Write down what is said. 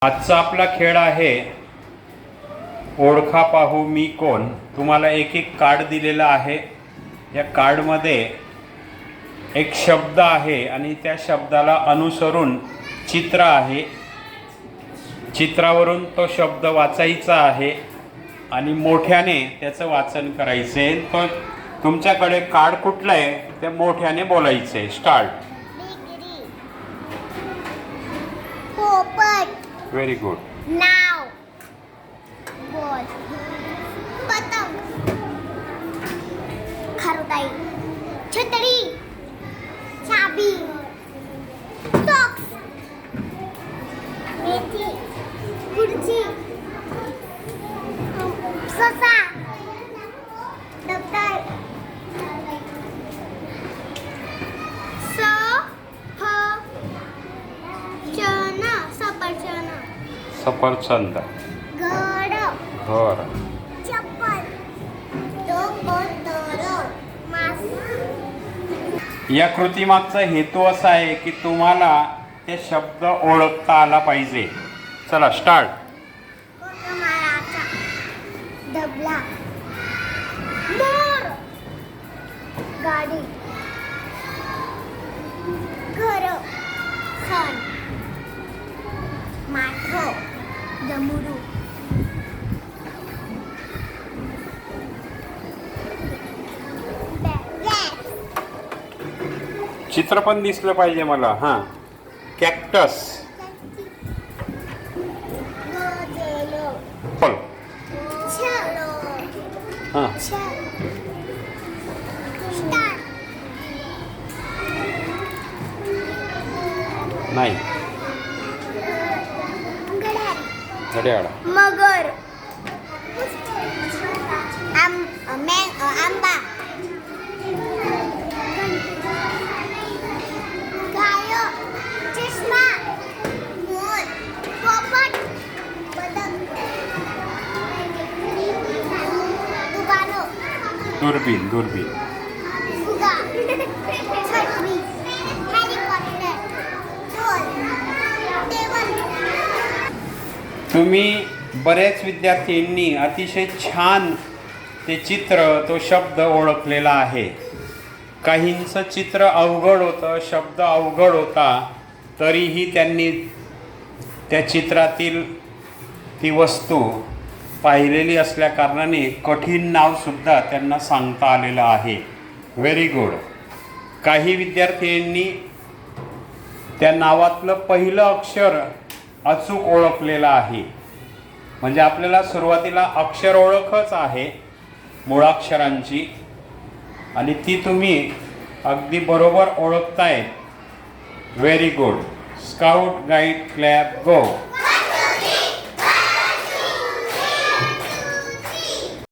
आजचा आपला खेळ आहे ओळखा पाहू मी कोण। तुम्हाला एक एक कार्ड दिलेला आहे। या कार्डमध्ये एक शब्द आहे आणि त्या शब्दाला अनुसरून चित्र आहे। चित्रावरून तो शब्द वाचायचा आहे आणि मोठ्याने त्याचं वाचन करायचं आहे। तो तुमच्याकडे कार्ड कुठलं आहे ते मोठ्याने बोलायचं आहे। स्टार्ट। Very good. नाव, बॉल, पतंग, खरदाई, छत्री, चाबी, सॉक्स, मेथी, खुर्ची, ससा, दफ्तर, सफरचंद, घर, घर, चप्पल, या कृतीमागचा हेतू असा आहे की तुम्हाला ते शब्द ओळखता आला पाहिजे। चला स्टार्ट। डबला, मोर, गाडी, घर, सण, माठो, डमरू, चित्र पण दिसलं पाहिजे मला। हां, कॅक्टस, बोल। हां, नाही, घड्याळ, मगर, आंबा, गाय, चष्मा, मोर, पोपट, बदक, दुकानो, दुर्बीण, दुर्बीण, फुगा, छत्री, हेलिकॉप्टर, ढोल, टेबल। तुम्ही बऱ्याच विद्यार्थ्यांनी अतिशय छान ते चित्र, तो शब्द ओळखलेला आहे। काहींचं चित्र अवघड होतं, शब्द अवघड होता, तरीही त्यांनी त्या चित्रातील ती वस्तू पाहिलेली असल्याकारणाने कठीण नावसुद्धा त्यांना सांगता आलेलं आहे। Very good. काही विद्यार्थ्यांनी त्या नावातलं पहिलं अक्षर अचूक ओळखलेलं आहे। म्हणजे आपल्याला सुरुवातीला अक्षर ओळखच आहे मुळाक्षरांची, आणि ती तुम्ही अगदी बरोबर ओळखताय। Very good. Scout guide clap गो।